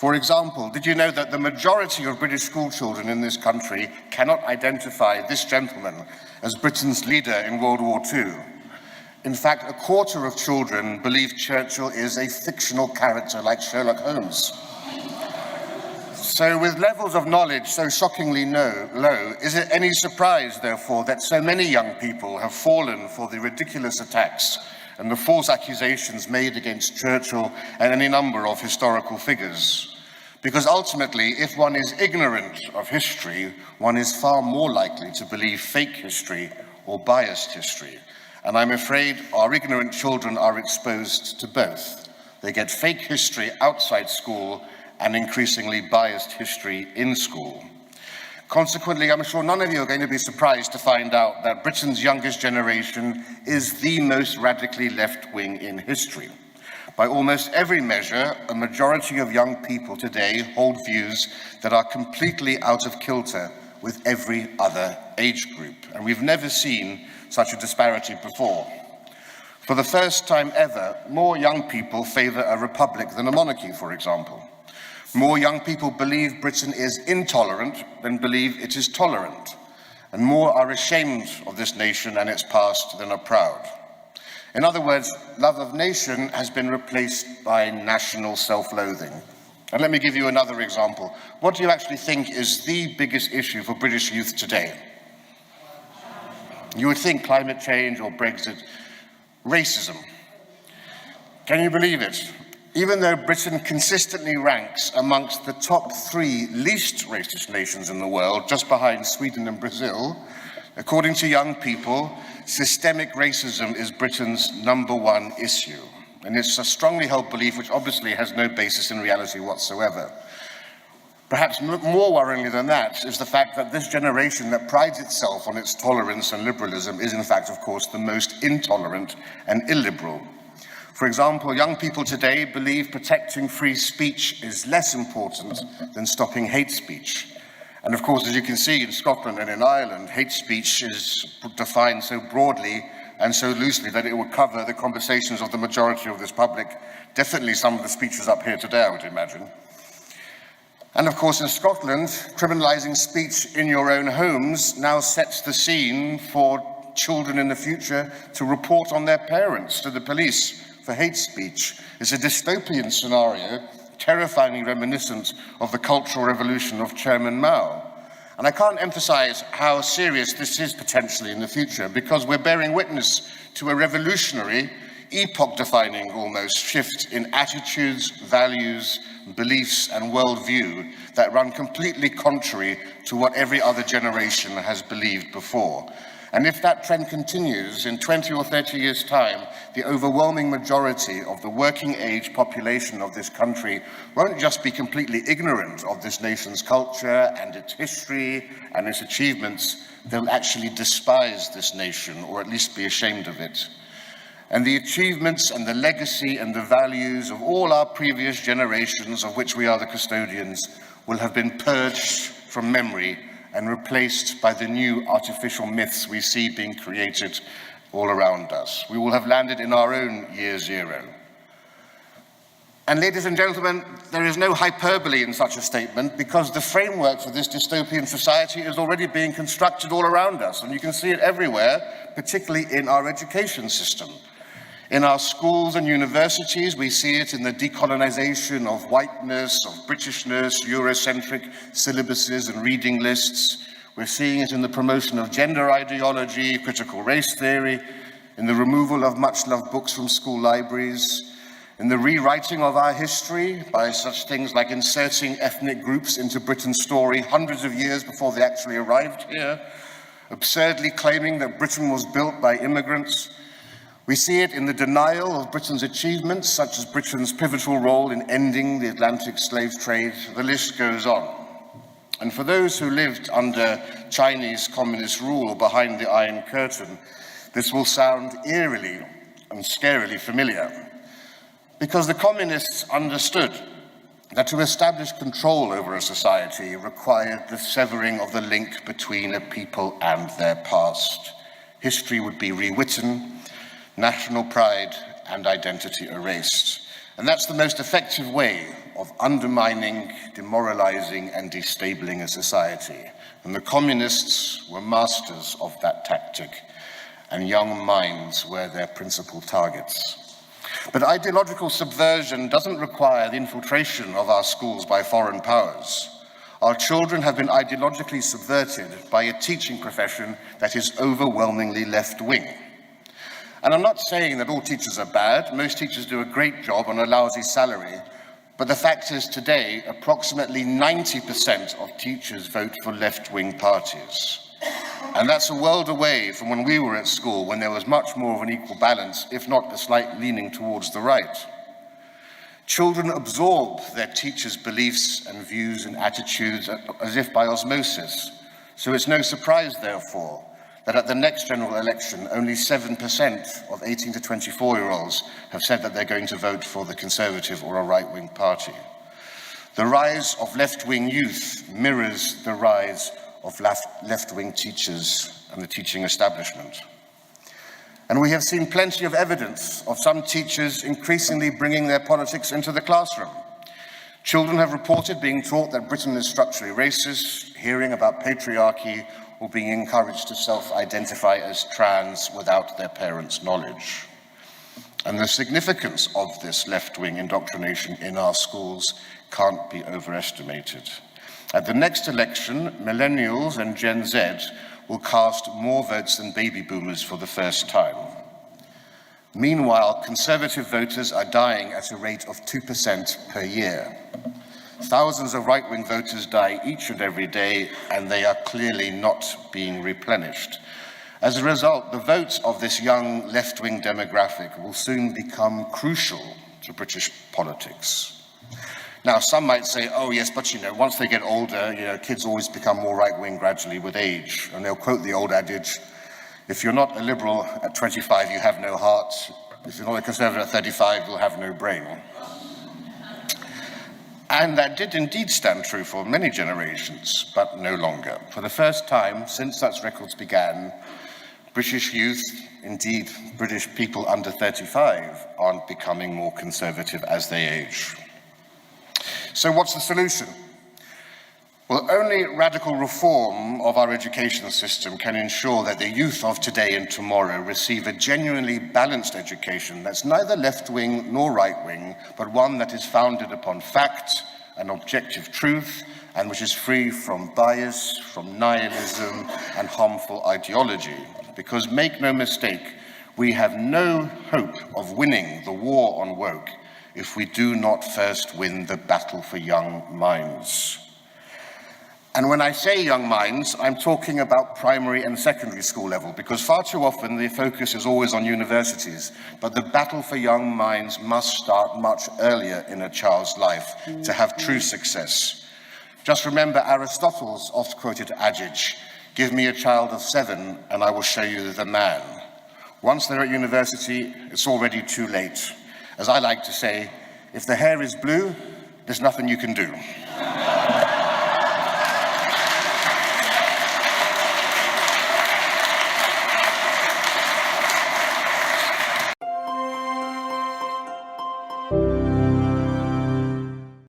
For example, did you know that the majority of British school children in this country cannot identify this gentleman as Britain's leader in World War II? In fact, a quarter of children believe Churchill is a fictional character like Sherlock Holmes. So with levels of knowledge so shockingly low, is it any surprise, therefore, that so many young people have fallen for the ridiculous attacks and the false accusations made against Churchill and any number of historical figures? Because ultimately, if one is ignorant of history, one is far more likely to believe fake history or biased history. And I'm afraid our ignorant children are exposed to both. They get fake history outside school and increasingly biased history in school. Consequently, I'm sure none of you are going to be surprised to find out that Britain's youngest generation is the most radically left-wing in history. By almost every measure, a majority of young people today hold views that are completely out of kilter with every other age group. And we've never seen such a disparity before. For the first time ever, more young people favor a republic than a monarchy, for example. More young people believe Britain is intolerant than believe it is tolerant. And more are ashamed of this nation and its past than are proud. In other words, love of nation has been replaced by national self-loathing. And let me give you another example. What do you actually think is the biggest issue for British youth today? You would think climate change or Brexit. Racism. Can you believe it? Even though Britain consistently ranks amongst the top 3 least racist nations in the world, just behind Sweden and Brazil, according to young people, systemic racism is Britain's #1 issue. And it's a strongly held belief which obviously has no basis in reality whatsoever. Perhaps more worryingly than that is the fact that this generation that prides itself on its tolerance and liberalism is in fact, of course, the most intolerant and illiberal. For example, young people today believe protecting free speech is less important than stopping hate speech. And of course, as you can see in Scotland and in Ireland, hate speech is defined so broadly and so loosely that it would cover the conversations of the majority of this public, definitely some of the speeches up here today, I would imagine. And of course, in Scotland, criminalising speech in your own homes now sets the scene for children in the future to report on their parents to the police for hate speech. It's a dystopian scenario, terrifyingly reminiscent of the Cultural Revolution of Chairman Mao. And I can't emphasize how serious this is potentially in the future, because we're bearing witness to a revolutionary, epoch-defining almost shift in attitudes, values, beliefs, and worldview that run completely contrary to what every other generation has believed before. And if that trend continues, in 20 or 30 years' time, the overwhelming majority of the working age population of this country won't just be completely ignorant of this nation's culture and its history and its achievements, they'll actually despise this nation, or at least be ashamed of it. And the achievements and the legacy and the values of all our previous generations, of which we are the custodians, will have been purged from memory and replaced by the new artificial myths we see being created all around us. We will have landed in our own year zero. And ladies and gentlemen, there is no hyperbole in such a statement, because the framework for this dystopian society is already being constructed all around us, and you can see it everywhere, particularly in our education system. In our schools and universities, we see it in the decolonization of whiteness, of Britishness, Eurocentric syllabuses and reading lists. We're seeing it in the promotion of gender ideology, critical race theory, in the removal of much-loved books from school libraries, in the rewriting of our history by such things like inserting ethnic groups into Britain's story hundreds of years before they actually arrived here, absurdly claiming that Britain was built by immigrants. We see it in the denial of Britain's achievements, such as Britain's pivotal role in ending the Atlantic slave trade. The list goes on. And for those who lived under Chinese communist rule behind the Iron Curtain, this will sound eerily and scarily familiar, because the communists understood that to establish control over a society required the severing of the link between a people and their past. History would be rewritten, national pride and identity erased. And that's the most effective way of undermining, demoralizing, and destabling a society. And the communists were masters of that tactic, and young minds were their principal targets. But ideological subversion doesn't require the infiltration of our schools by foreign powers. Our children have been ideologically subverted by a teaching profession that is overwhelmingly left-wing. And I'm not saying that all teachers are bad. Most teachers do a great job on a lousy salary. But the fact is today, approximately 90% of teachers vote for left-wing parties. And that's a world away from when we were at school, when there was much more of an equal balance, if not a slight leaning towards the right. Children absorb their teachers' beliefs and views and attitudes as if by osmosis. So it's no surprise, therefore, that at the next general election, only 7% of 18 to 24-year-olds have said that they're going to vote for the Conservative or a right-wing party. The rise of left-wing youth mirrors the rise of left-wing teachers and the teaching establishment. And we have seen plenty of evidence of some teachers increasingly bringing their politics into the classroom. Children have reported being taught that Britain is structurally racist, hearing about patriarchy, or being encouraged to self-identify as trans without their parents' knowledge. And the significance of this left-wing indoctrination in our schools can't be overestimated. At the next election, millennials and Gen Z will cast more votes than baby boomers for the first time. Meanwhile, conservative voters are dying at a rate of 2% per year. Thousands of right-wing voters die each and every day, and they are clearly not being replenished. As a result, the votes of this young left-wing demographic will soon become crucial to British politics. Now, some might say, oh yes, but once they get older, kids always become more right-wing gradually with age. And they'll quote the old adage, if you're not a liberal at 25, you have no heart. If you're not a conservative at 35, you'll have no brain. And that did indeed stand true for many generations, but no longer. For the first time since such records began, British youth, indeed British people under 35, aren't becoming more conservative as they age. So what's the solution? Well, only radical reform of our education system can ensure that the youth of today and tomorrow receive a genuinely balanced education that's neither left-wing nor right-wing, but one that is founded upon fact and objective truth, and which is free from bias, from nihilism, and harmful ideology. Because make no mistake, we have no hope of winning the war on woke if we do not first win the battle for young minds. And when I say young minds, I'm talking about primary and secondary school level, because far too often the focus is always on universities. But the battle for young minds must start much earlier in a child's life to have true success. Just remember Aristotle's oft-quoted adage, give me a child of 7 and I will show you the man. Once they're at university, it's already too late. As I like to say, if the hair is blue, there's nothing you can do.